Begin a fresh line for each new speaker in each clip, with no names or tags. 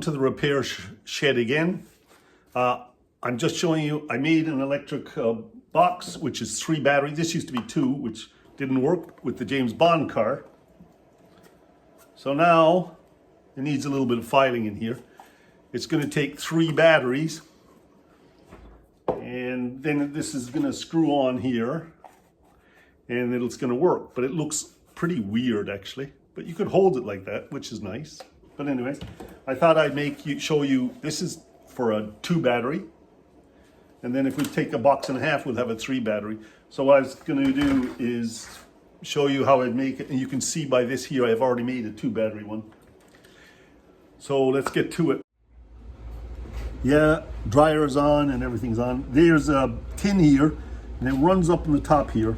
Welcome to the repair shed again. I'm just showing you, I made an electric box, which is 3 batteries. This used to be 2, which didn't work with the James Bond car. So now it needs a little bit of filing in here. It's going to take 3 batteries, and then this is going to screw on here, and it's going to work. But it looks pretty weird actually. But you could hold it like that, which is nice. But anyways, I thought I'd show you, this is for a 2 battery. And then if we take a box and a half, we'll have a 3 battery. So what I was gonna do is show you how I'd make it. And you can see by this here, I've already made a 2 battery one. So let's get to it. Yeah, dryer's on and everything's on. There's a tin here, and it runs up in the top here.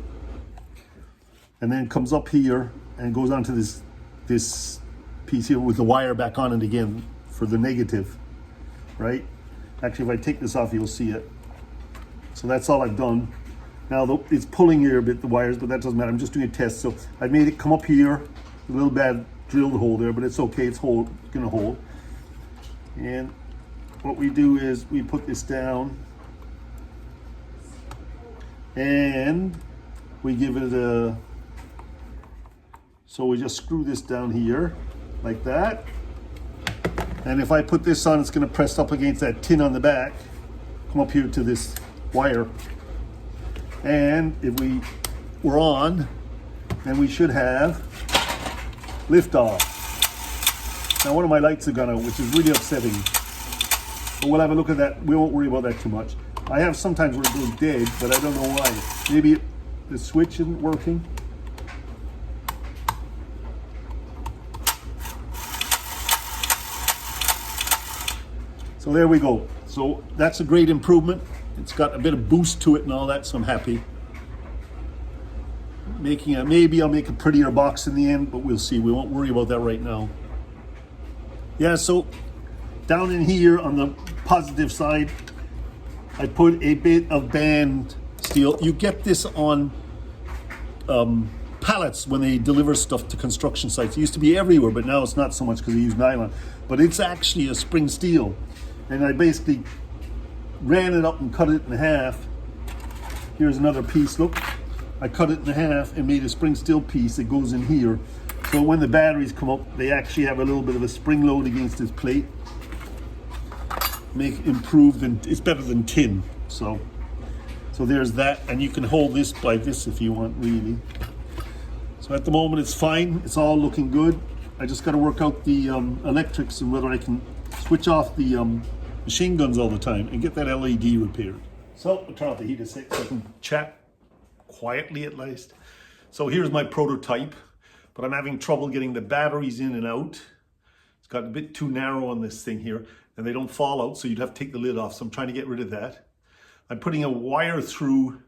And then comes up here and goes onto this piece here with the wire back on it again for the negative, right? Actually, if I take this off, you'll see it. So that's all I've done. Now it's pulling here a bit, the wires, but that doesn't matter. I'm just doing a test. So I made it come up here, a little bad drilled hole there, but it's okay, it's gonna hold. And what we do is we put this down and we give it a, so we just screw this down here like that. And if I put this on, it's going to press up against that tin on the back, come up here to this wire. And if we're on, then we should have liftoff. Now one of my lights have gone out, which is really upsetting. But we'll have a look at that. We won't worry about that too much. I have sometimes where it goes dead, but I don't know why. Maybe the switch isn't working. So there we go. So that's a great improvement. It's got a bit of boost to it and all that, so I'm happy. Maybe I'll make a prettier box in the end, but we'll see. We won't worry about that right now. Yeah, so down in here on the positive side, I put a bit of band steel. You get this on pallets when they deliver stuff to construction sites. It used to be everywhere, but now it's not so much because they use nylon. But it's actually a spring steel. And I basically ran it up and cut it in half. Here's another piece, look. I cut it in half and made a spring steel piece that goes in here. So when the batteries come up, they actually have a little bit of a spring load against this plate. Improved, and it's better than tin. So there's that, and you can hold this by this if you want, really. So at the moment it's fine, it's all looking good. I just got to work out the electrics and whether I can switch off the machine guns all the time and get that LED repaired. So I'll turn off the heat a sec so I can chat quietly at least. So here's my prototype, but I'm having trouble getting the batteries in and out. It's got a bit too narrow on this thing here, and they don't fall out, so you'd have to take the lid off. So I'm trying to get rid of that. I'm putting a wire through,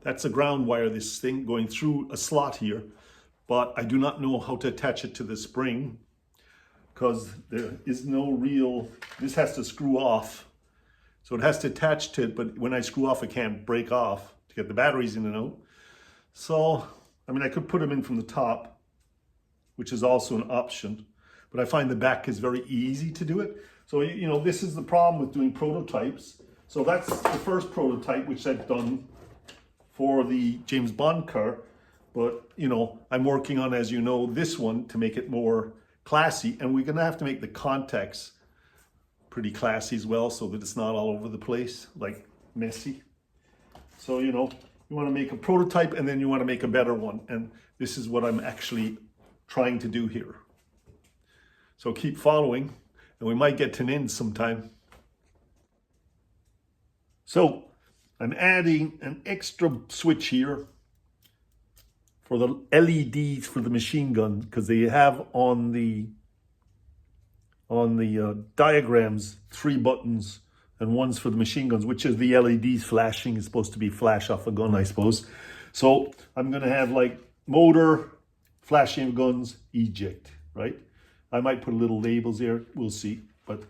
that's a ground wire, this thing going through a slot here, but I do not know how to attach it to the spring because there is no real, this has to screw off. So it has to attach to it, but when I screw off, it can't break off to get the batteries in and out. So, I mean, I could put them in from the top, which is also an option, but I find the back is very easy to do it. So, you know, this is the problem with doing prototypes. So that's the first prototype, which I've done for the James Bond car. But, you know, I'm working on, as you know, this one to make it more classy. And we're going to have to make the contacts pretty classy as well so that it's not all over the place, like messy. So, you know, you want to make a prototype and then you want to make a better one. And this is what I'm actually trying to do here. So keep following and we might get to an end sometime. So I'm adding an extra switch here for the LEDs for the machine gun, because they have on the diagrams 3 buttons, and one's for the machine guns, which is the LEDs flashing. Is supposed to be flash off a gun, I suppose. So I'm going to have like motor, flashing of guns, eject, right? I might put little labels there, we'll see. But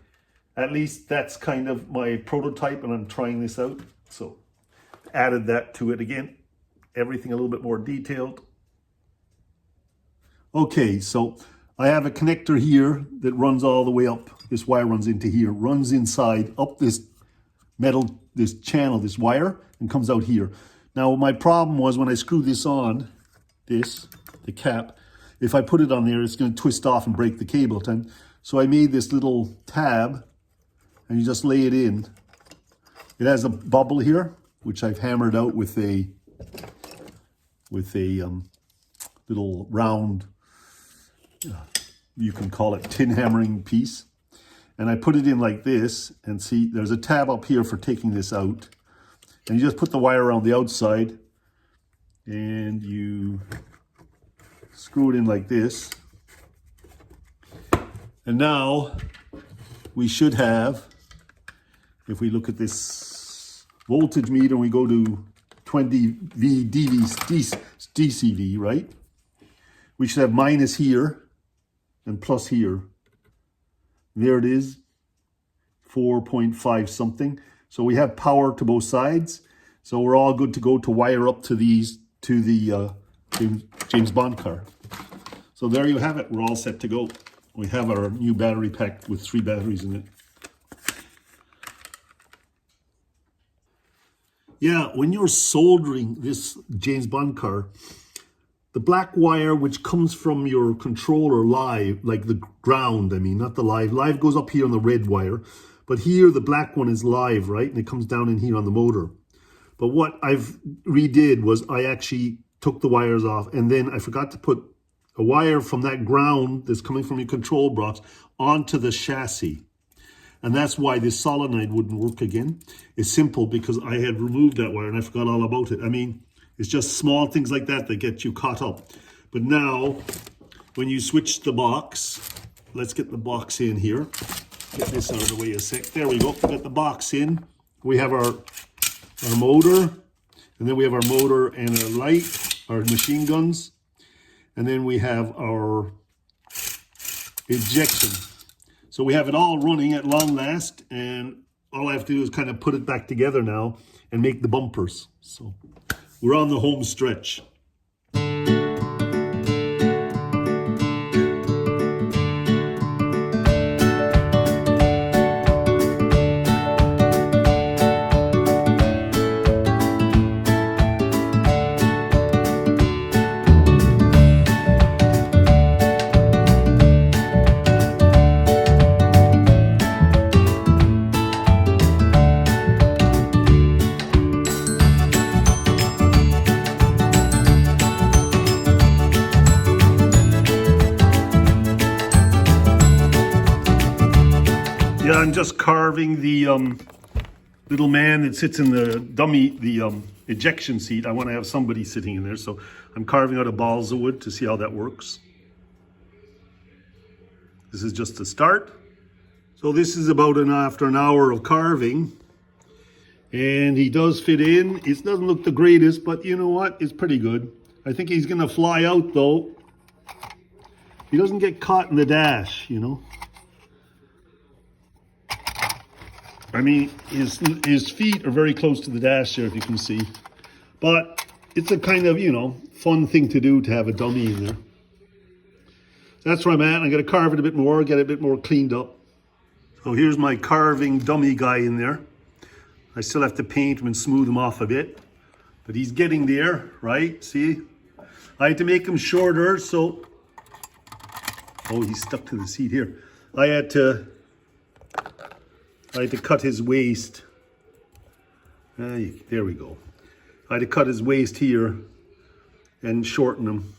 at least that's kind of my prototype, and I'm trying this out. So added that to it again. Everything a little bit more detailed. Okay, so I have a connector here that runs all the way up. This wire runs into here, runs inside, up this metal, this channel, this wire, and comes out here. Now, my problem was when I screwed this on, the cap, if I put it on there, it's going to twist off and break the cable. So I made this little tab, and you just lay it in. It has a bubble here, which I've hammered out with a little round, you can call it tin hammering piece. And I put it in like this, and see, there's a tab up here for taking this out. And you just put the wire around the outside, and you screw it in like this. And now we should have, if we look at this voltage meter, we go to 20V DCV, right? We should have minus here and plus here. There it is, 4.5 something. So we have power to both sides. So we're all good to go to wire up to these, to the James Bond car. So there you have it. We're all set to go. We have our new battery pack with 3 batteries in it. Yeah, when you're soldering this James Bond car, the black wire which comes from your controller live, like the ground, I mean, not the live. Live goes up here on the red wire. But here, the black one is live, right? And it comes down in here on the motor. But what I've redid was I actually took the wires off, and then I forgot to put a wire from that ground that's coming from your control box onto the chassis. And that's why this solenoid wouldn't work again. It's simple because I had removed that wire and I forgot all about it. I mean, it's just small things like that that get you caught up. But now, when you switch the box, let's get the box in here. Get this out of the way a sec. There we go. We got the box in. We have our motor, and then we have our motor and our light, our machine guns, and then we have our ejection. So we have it all running at long last, and all I have to do is kind of put it back together now and make the bumpers. So we're on the home stretch. Yeah, I'm just carving the little man that sits in the dummy, the ejection seat. I want to have somebody sitting in there, so I'm carving out a balls of wood to see how that works. This is just a start. So this is about after an hour of carving, and he does fit in. It doesn't look the greatest, but you know what? It's pretty good. I think he's going to fly out though. He doesn't get caught in the dash, you know. I mean, his feet are very close to the dash there, if you can see. But it's a kind of, you know, fun thing to do to have a dummy in there. That's where I'm at. I'm going to carve it a bit more, get it a bit more cleaned up. So here's my carving dummy guy in there. I still have to paint him and smooth him off a bit. But he's getting there, right? See? I had to make him shorter, so... Oh, he's stuck to the seat here. I had to cut his waist. There we go. I had to cut his waist here and shorten him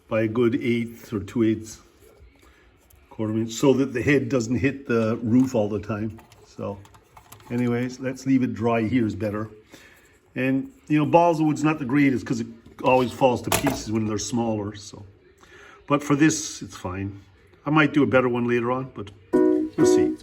by a good 1/8 or 2/8, quarter inch, so that the head doesn't hit the roof all the time. So anyways, let's leave it dry here is better. And you know, balls of wood's not the greatest because it always falls to pieces when they're smaller. So, but for this, it's fine. I might do a better one later on, but you'll see.